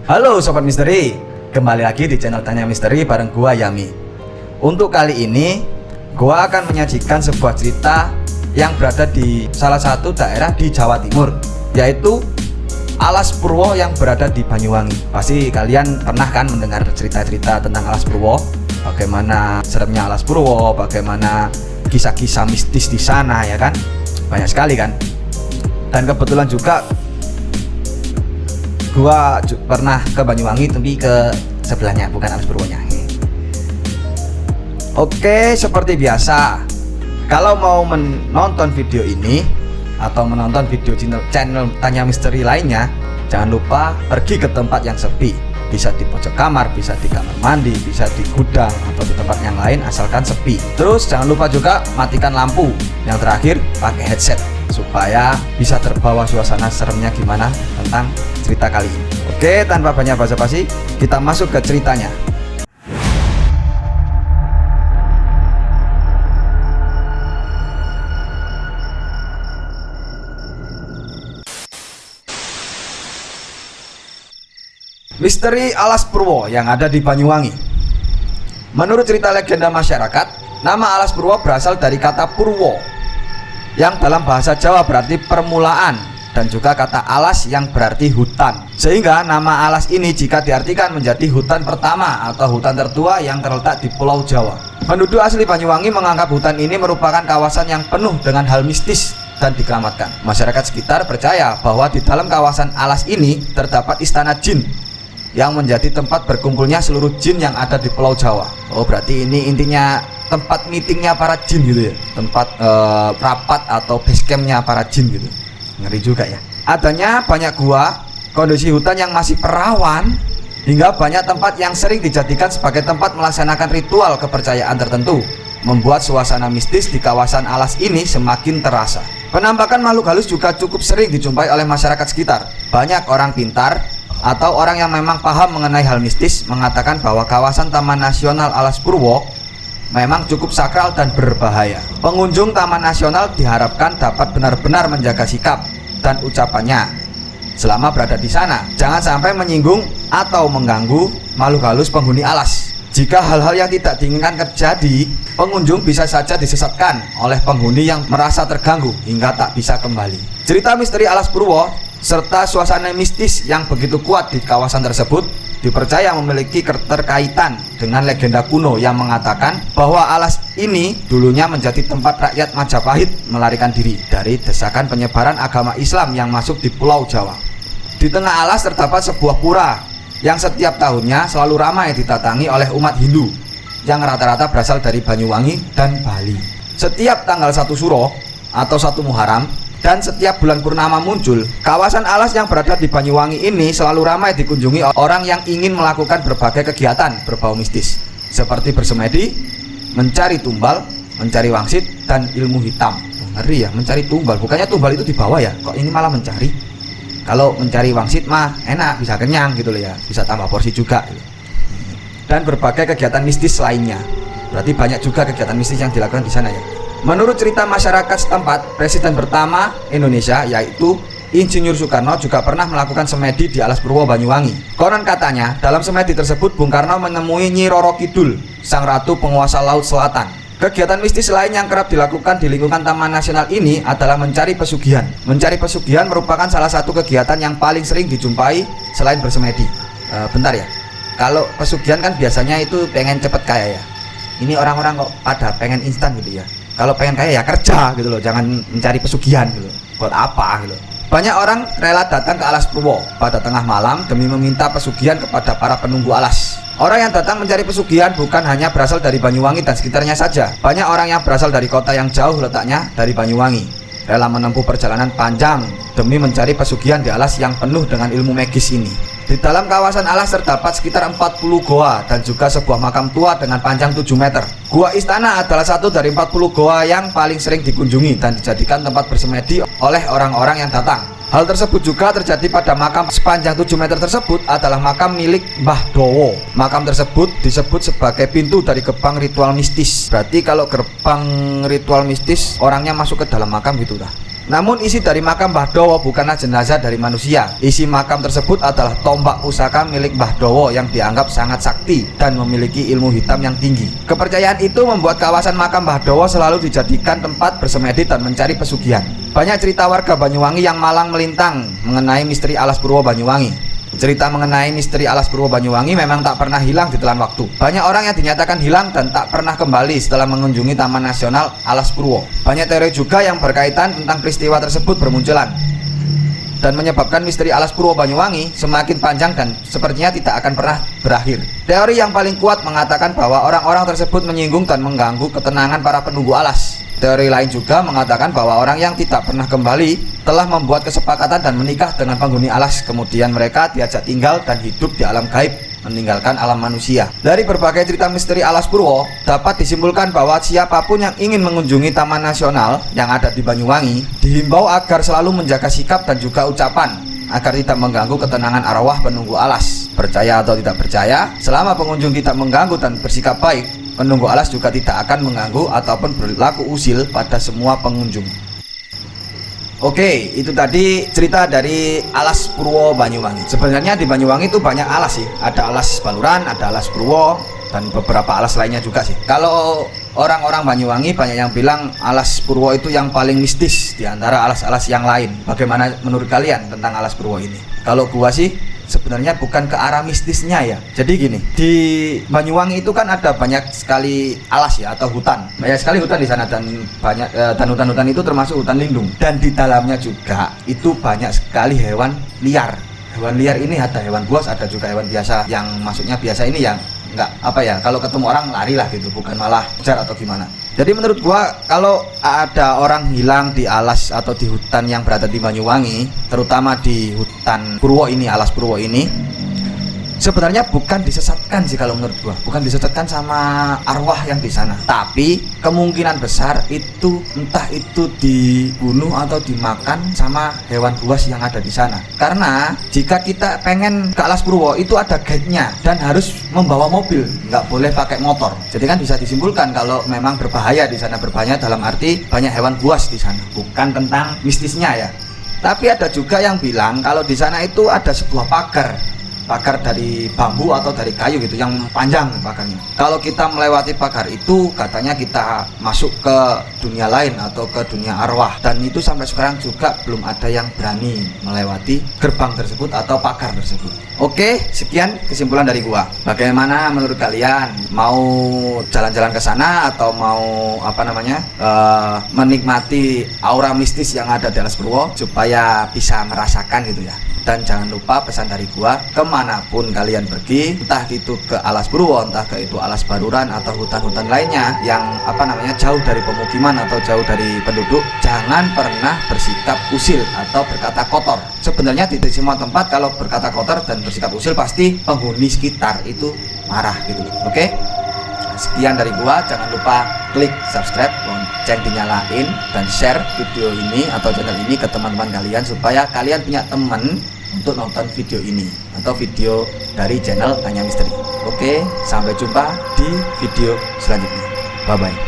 Halo Sobat Misteri, kembali lagi di channel Tanya Misteri bareng gua Yami. Untuk kali ini, gua akan menyajikan sebuah cerita yang berada di salah satu daerah di Jawa Timur, yaitu Alas Purwo yang berada di Banyuwangi. Pasti kalian pernah kan mendengar cerita-cerita tentang Alas Purwo, bagaimana seremnya Alas Purwo, bagaimana kisah-kisah mistis di sana, ya kan? Banyak sekali kan? Dan kebetulan juga gua pernah ke Banyuwangi, tapi ke sebelahnya, bukan Alas Purwonya. Oke, seperti biasa, kalau mau menonton video ini atau menonton video channel Tanya Misteri lainnya, jangan lupa pergi ke tempat yang sepi. Bisa di pojok kamar, bisa di kamar mandi, bisa di gudang atau di tempat yang lain asalkan sepi. Terus jangan lupa juga matikan lampu. Yang terakhir, pakai headset supaya bisa terbawa suasana seremnya gimana tentang cerita kali ini. Oke, tanpa banyak basa-basi, kita masuk ke ceritanya. Misteri Alas Purwo yang ada di Banyuwangi. Menurut cerita legenda masyarakat, nama Alas Purwo berasal dari kata purwo, yang dalam bahasa Jawa berarti permulaan, dan juga kata alas yang berarti hutan. Sehingga nama alas ini jika diartikan menjadi hutan pertama atau hutan tertua yang terletak di Pulau Jawa. Penduduk asli Banyuwangi menganggap hutan ini merupakan kawasan yang penuh dengan hal mistis dan dikeramatkan. Masyarakat sekitar percaya bahwa di dalam kawasan alas ini terdapat istana jin yang menjadi tempat berkumpulnya seluruh jin yang ada di Pulau Jawa. Oh, berarti ini intinya tempat meetingnya para jin gitu ya, tempat rapat atau base campnya para jin gitu. Ngeri juga ya. Adanya banyak gua, kondisi hutan yang masih perawan, hingga banyak tempat yang sering dijadikan sebagai tempat melaksanakan ritual kepercayaan tertentu, membuat suasana mistis di kawasan alas ini semakin terasa. Penampakan makhluk halus juga cukup sering dijumpai oleh masyarakat sekitar. Banyak orang pintar atau orang yang memang paham mengenai hal mistis mengatakan bahwa kawasan Taman Nasional Alas Purwo memang cukup sakral dan berbahaya. Pengunjung Taman Nasional diharapkan dapat benar-benar menjaga sikap dan ucapannya selama berada di sana. Jangan sampai menyinggung atau mengganggu makhluk halus penghuni alas. Jika hal-hal yang tidak diinginkan terjadi, pengunjung bisa saja disesatkan oleh penghuni yang merasa terganggu hingga tak bisa kembali. Cerita misteri Alas Purwo serta suasana mistis yang begitu kuat di kawasan tersebut dipercaya memiliki keterkaitan dengan legenda kuno yang mengatakan bahwa alas ini dulunya menjadi tempat rakyat Majapahit melarikan diri dari desakan penyebaran agama Islam yang masuk di Pulau Jawa. Di tengah alas terdapat sebuah pura yang setiap tahunnya selalu ramai didatangi oleh umat Hindu yang rata-rata berasal dari Banyuwangi dan Bali. Setiap tanggal 1 Suro atau 1 Muharram dan setiap bulan purnama muncul, kawasan alas yang berada di Banyuwangi ini selalu ramai dikunjungi orang yang ingin melakukan berbagai kegiatan berbau mistis, seperti bersemedi, mencari tumbal, mencari wangsit, dan ilmu hitam. Ngeri ya, mencari tumbal. Bukannya tumbal itu di bawah ya, kok ini malah mencari? Kalau mencari wangsit mah enak, bisa kenyang gitu loh ya, bisa tambah porsi juga gitu. Dan berbagai kegiatan mistis lainnya. Berarti banyak juga kegiatan mistis yang dilakukan di sana ya. Menurut cerita masyarakat setempat, Presiden pertama Indonesia yaitu Insinyur Soekarno juga pernah melakukan semedi di Alas Purwo Banyuwangi. Konon katanya, dalam semedi tersebut Bung Karno menemui Nyi Roro Kidul, sang ratu penguasa Laut Selatan. Kegiatan mistis lain yang kerap dilakukan di lingkungan Taman Nasional ini adalah mencari pesugihan. Mencari pesugihan merupakan salah satu kegiatan yang paling sering dijumpai selain bersemedi. Bentar ya, kalau pesugihan kan biasanya itu pengen cepet kaya ya. Ini orang-orang kok pada pengen instan gitu ya. Kalau pengen kaya ya kerja gitu loh, jangan mencari pesugihan gitu. Buat apa gitu. Banyak orang rela datang ke Alas Purwo pada tengah malam demi meminta pesugihan kepada para penunggu alas. Orang yang datang mencari pesugihan bukan hanya berasal dari Banyuwangi dan sekitarnya saja. Banyak orang yang berasal dari kota yang jauh letaknya dari Banyuwangi, rela menempuh perjalanan panjang demi mencari pesugihan di alas yang penuh dengan ilmu magis ini. Di dalam kawasan alas terdapat sekitar 40 goa dan juga sebuah makam tua dengan panjang 7 meter. Gua Istana adalah satu dari 40 goa yang paling sering dikunjungi dan dijadikan tempat bersemedi oleh orang-orang yang datang. Hal tersebut juga terjadi pada makam sepanjang 7 meter tersebut adalah makam milik Mbah Dowo. Makam tersebut disebut sebagai pintu dari gerbang ritual mistis. Berarti kalau gerbang ritual mistis orangnya masuk ke dalam makam gitu dah. Namun isi dari makam Mbah Dawa bukanlah jenazah dari manusia. Isi makam tersebut adalah tombak pusaka milik Mbah Dawa yang dianggap sangat sakti dan memiliki ilmu hitam yang tinggi. Kepercayaan itu membuat kawasan makam Mbah Dawa selalu dijadikan tempat bersemedi dan mencari pesugihan. Banyak cerita warga Banyuwangi yang malang melintang mengenai misteri Alas Purwo Banyuwangi. Cerita mengenai misteri Alas Purwo Banyuwangi memang tak pernah hilang di telan waktu. Banyak orang yang dinyatakan hilang dan tak pernah kembali setelah mengunjungi Taman Nasional Alas Purwo. Banyak teori juga yang berkaitan tentang peristiwa tersebut bermunculan dan menyebabkan misteri Alas Purwo Banyuwangi semakin panjang dan sepertinya tidak akan pernah berakhir. Teori yang paling kuat mengatakan bahwa orang-orang tersebut menyinggung dan mengganggu ketenangan para penunggu alas. Teori lain juga mengatakan bahwa orang yang tidak pernah kembali telah membuat kesepakatan dan menikah dengan penghuni alas, kemudian mereka diajak tinggal dan hidup di alam gaib, meninggalkan alam manusia. Dari berbagai cerita misteri Alas Purwo, dapat disimpulkan bahwa siapapun yang ingin mengunjungi Taman Nasional yang ada di Banyuwangi dihimbau agar selalu menjaga sikap dan juga ucapan agar tidak mengganggu ketenangan arwah penunggu alas. Percaya atau tidak percaya, selama pengunjung tidak mengganggu dan bersikap baik, penunggu alas juga tidak akan mengganggu ataupun berlaku usil pada semua pengunjung. Oke, itu tadi cerita dari Alas Purwo Banyuwangi. Sebenarnya di Banyuwangi itu banyak alas sih. Ada alas Baluran, ada alas Purwo, dan beberapa alas lainnya juga sih. Kalau orang-orang Banyuwangi banyak yang bilang Alas Purwo itu yang paling mistis di antara alas-alas yang lain. Bagaimana menurut kalian tentang Alas Purwo ini? Kalau gua sih sebenarnya bukan ke arah mistisnya ya. Jadi gini, di Banyuwangi itu kan ada banyak sekali alas ya, atau hutan. Banyak sekali hutan di sana dan banyak dan hutan-hutan itu termasuk hutan lindung. Dan di dalamnya juga itu banyak sekali hewan liar. Hewan liar ini ada hewan buas, ada juga hewan biasa. Yang maksudnya biasa ini yang enggak apa ya, kalau ketemu orang lari lah gitu, bukan malah kejar atau gimana. Jadi menurut gua kalau ada orang hilang di alas atau di hutan yang berada di Banyuwangi, terutama di hutan Purwo ini, Alas Purwo ini, sebenarnya bukan disesatkan sih kalau menurut gua. Bukan disesatkan sama arwah yang di sana. Tapi kemungkinan besar itu entah itu dibunuh atau dimakan sama hewan buas yang ada di sana. Karena jika kita pengen ke Alas Purwo itu ada guide-nya dan harus membawa mobil, nggak boleh pakai motor. Jadi kan bisa disimpulkan kalau memang berbahaya di sana, berbahaya dalam arti banyak hewan buas di sana. Bukan tentang mistisnya ya. Tapi ada juga yang bilang kalau di sana itu ada sebuah pagar dari bambu atau dari kayu gitu yang panjang pagarnya. Kalau kita melewati pagar itu katanya kita masuk ke dunia lain atau ke dunia arwah, dan itu sampai sekarang juga belum ada yang berani melewati gerbang tersebut atau pagar tersebut. Oke, sekian kesimpulan dari gua. Bagaimana menurut kalian? Mau jalan-jalan ke sana atau mau menikmati aura mistis yang ada di Alas Purwo supaya bisa merasakan gitu ya? Dan jangan lupa pesan dari gua, kemanapun kalian pergi, entah itu ke Alas Purwo, entah ke itu Alas Baluran atau hutan-hutan lainnya yang jauh dari pemukiman atau jauh dari penduduk, jangan pernah bersikap usil atau berkata kotor. Sebenarnya di semua tempat kalau berkata kotor dan bersikap usil pasti penghuni sekitar itu marah gitu. Oke? Sekian dari gua, jangan lupa klik subscribe, lonceng dinyalain, dan share video ini atau channel ini ke teman-teman kalian supaya kalian punya teman untuk nonton video ini atau video dari channel Tanya Misteri. Oke, sampai jumpa di video selanjutnya. Bye bye.